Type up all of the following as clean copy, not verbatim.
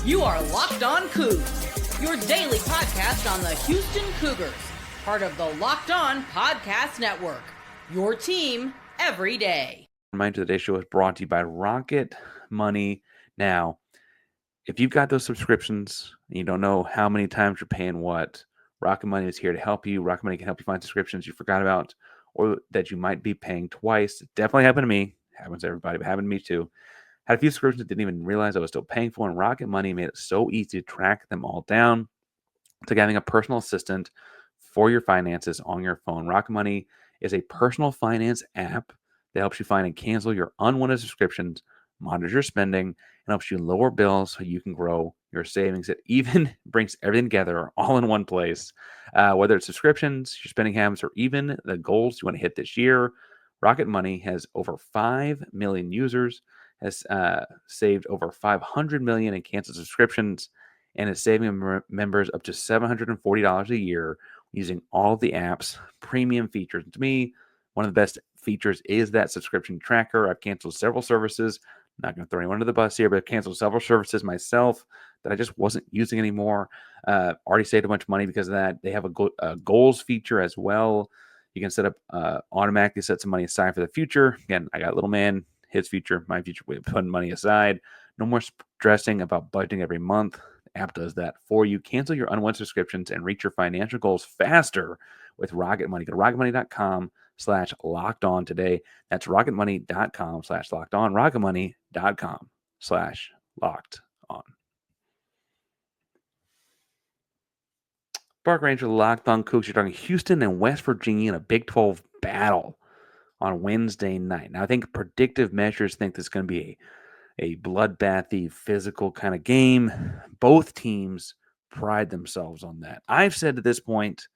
You are Locked On Coogs, your daily podcast on the Houston Cougars, part of the Locked On Podcast Network, your team every day. Reminder, today's show is brought to you by Rocket Money. Now, if you've got those subscriptions and you don't know how many times you're paying what, Rocket Money is here to help you. Rocket Money can help you find subscriptions you forgot about or that you might be paying twice. It definitely happened to me. Happens to everybody, but happened to me too. Had a few subscriptions that didn't even realize I was still paying for, and Rocket Money made it so easy to track them all down. It's like having a personal assistant for your finances on your phone. Rocket Money is a personal finance app that helps you find and cancel your unwanted subscriptions, monitors your spending, and helps you lower bills so you can grow your savings. It even brings everything together all in one place. Whether it's subscriptions, your spending habits, or even the goals you want to hit this year, Rocket Money has over 5 million users, has saved over 500 million in canceled subscriptions, and is saving members up to $740 a year using all of the app's premium features. To me, one of the best features is that subscription tracker. I've canceled several services. I'm not going to throw anyone under the bus here, but I've canceled several services myself that I just wasn't using anymore. Already saved a bunch of money because of that. They have a goals feature as well. You can set up automatically set some money aside for the future. Again, I got little man, his future, my future, we putting money aside. No more stressing about budgeting every month. The app does that for you. Cancel your unwanted subscriptions and reach your financial goals faster with Rocket Money. Go to rocketmoney.com/locked-on today. That's rocketmoney.com/locked-on. rocketmoney.com/locked-on. Park Ranger Locked On Coogs. You're talking Houston and West Virginia in a Big 12 battle on Wednesday night. Now, I think predictive measures think this is going to be a bloodbathy, physical kind of game. Both teams pride themselves on that. I've said at this point,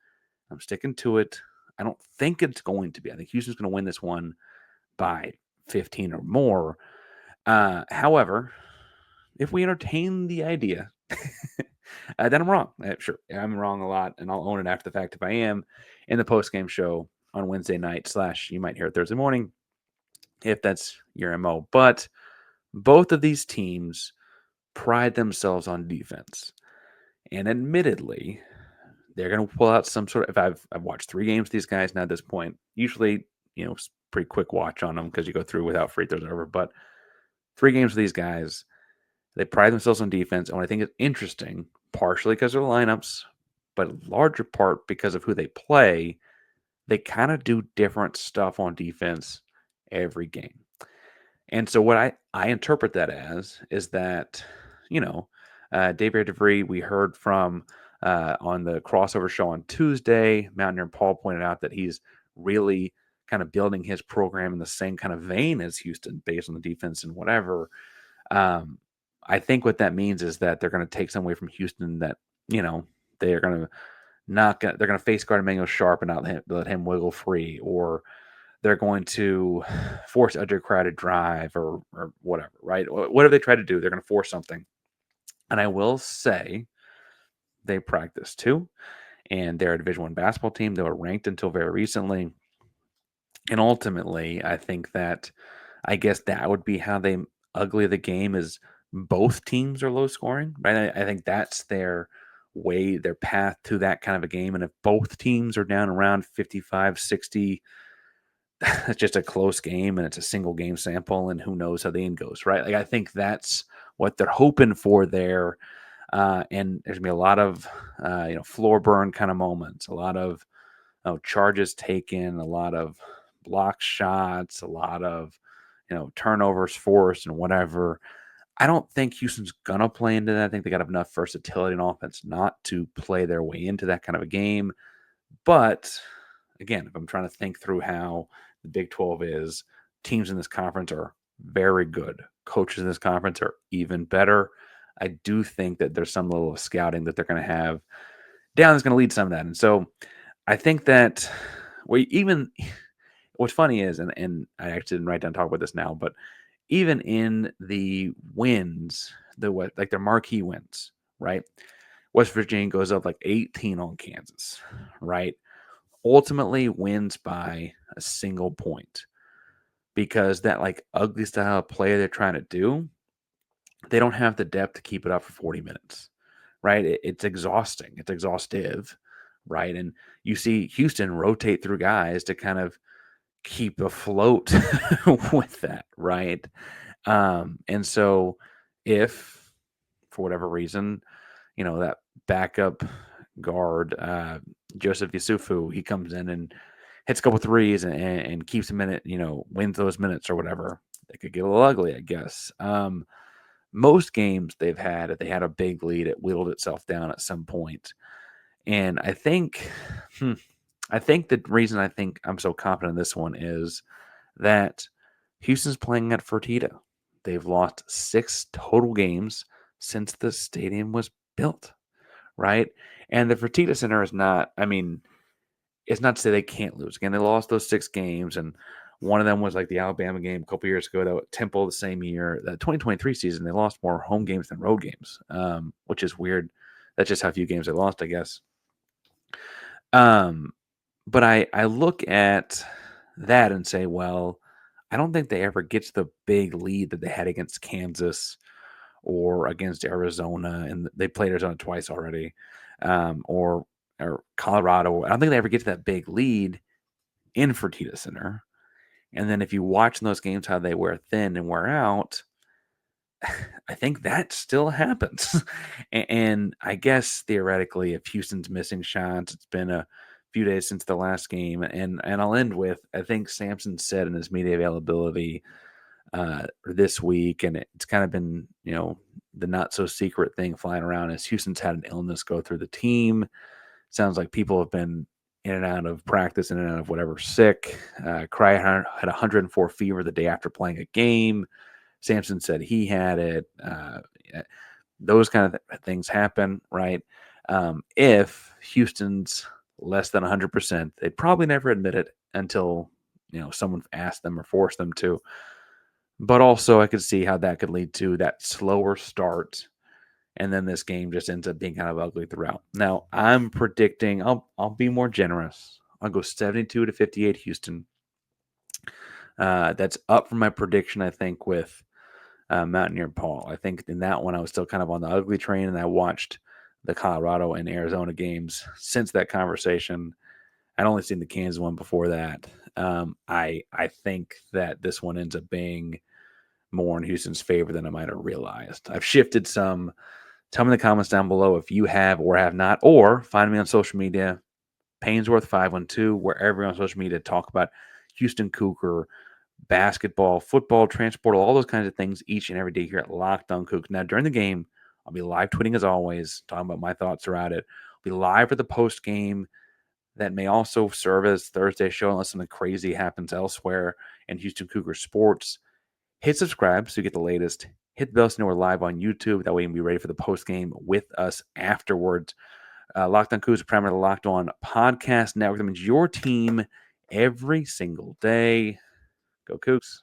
I'm sticking to it. I don't think it's going to be. I think Houston's going to win this one by 15 or more. However, if we entertain the idea, then I'm wrong. Sure, I'm wrong a lot, and I'll own it after the fact if I am in the post-game show on Wednesday night / you might hear it Thursday morning if that's your MO. But both of these teams pride themselves on defense. And admittedly, they're going to pull out some sort of, if I've watched 3 games of these guys now at this point, usually, pretty quick watch on them because you go through without free throws or whatever. But 3 games with these guys, they pride themselves on defense. And what I think is interesting, partially because of the lineups, but larger part because of who they play, they kind of do different stuff on defense every game. And so what I interpret that as is that, Devry, we heard from on the crossover show on Tuesday, Mountaineer Paul pointed out that he's really kind of building his program in the same kind of vein as Houston based on the defense and whatever. I think what that means is that they're going to take some away from Houston that, they're going to they're going to face guard Emmanuel Sharp and not let him wiggle free, or they're going to force a crowded drive or whatever, right? Whatever they try to do, they're going to force something. And I will say they practice too, and they're a Division I basketball team. They were ranked until very recently. And ultimately, I think that, I guess that would be how they ugly the game is both teams are low scoring, right? I think that's their way, their path to that kind of a game. And if both teams are down around 55, 60, it's just a close game and it's a single game sample, and who knows how the end goes, right? Like, I think that's what they're hoping for there. And there's gonna be a lot of, floor burn kind of moments, a lot of charges taken, a lot of block shots, a lot of, turnovers forced and whatever. I don't think Houston's gonna play into that. I think they got enough versatility and offense not to play their way into that kind of a game. But again, if I'm trying to think through how the Big 12 is, teams in this conference are very good. Coaches in this conference are even better. I do think that there's some level of scouting that they're going to have down that's going to lead some of that. And so I think that what's funny is, and I actually didn't write down and talk about this now, but even in the wins, their marquee wins, right? West Virginia goes up like 18 on Kansas, right? Ultimately wins by a single point because that ugly style of play they're trying to do they don't have the depth to keep it up for 40 minutes, right? It's exhausting. It's exhaustive, right? And you see Houston rotate through guys to kind of keep afloat with that, right? And so if for whatever reason, that backup guard, Joseph Yusufu, he comes in and hits a couple threes and keeps him in it, wins those minutes or whatever. It could get a little ugly, I guess. Most games they've had, if they had a big lead, it whittled itself down at some point. And I think, the reason I think I'm so confident in this one is that Houston's playing at Fertitta. They've lost 6 total games since the stadium was built, right? And the Fertitta Center is not, it's not to say they can't lose. Again, they lost those 6 games, and one of them was like the Alabama game a couple years ago, that Temple the same year. The 2023 season, they lost more home games than road games, which is weird. That's just how few games they lost, I guess. But I look at that and say, well, I don't think they ever get to the big lead that they had against Kansas or against Arizona, and they played Arizona twice already, or Colorado. I don't think they ever get to that big lead in Fertitta Center. And then if you watch in those games how they wear thin and wear out, I think that still happens. And I guess theoretically, if Houston's missing shots, it's been a few days since the last game. And I'll end with, I think Sampson said in his media availability this week, and it's kind of been, the not so secret thing flying around, is Houston's had an illness go through the team. Sounds like people have been in and out of practice, in and out of whatever, sick. Cry had 104 fever the day after playing a game. Sampson said he had it. Those kind of things happen, right? If Houston's less than 100%, they'd probably never admit it until, someone asked them or forced them to. But also I could see how that could lead to that slower start, and then this game just ends up being kind of ugly throughout. Now, I'm predicting, I'll be more generous. I'll go 72-58 Houston. That's up from my prediction, I think, with Mountaineer Paul. I think in that one I was still kind of on the ugly train, and I watched the Colorado and Arizona games since that conversation. I'd only seen the Kansas one before that. I think that this one ends up being more in Houston's favor than I might have realized. I've shifted some. Tell me in the comments down below if you have or have not, or find me on social media, Painsworth512, wherever you're on social media, talk about Houston Cougar, basketball, football, transport, all those kinds of things each and every day here at Locked On Cougs. Now, during the game, I'll be live tweeting as always, talking about my thoughts throughout it. I'll be live for the post game. That may also serve as Thursday show unless something crazy happens elsewhere in Houston Cougar sports. Hit subscribe so you get the latest. Hit the bell so you know we're live on YouTube. That way you can be ready for the post game with us afterwards. Locked On Cougs is primarily the Locked On podcast network. That means your team every single day. Go Cougs.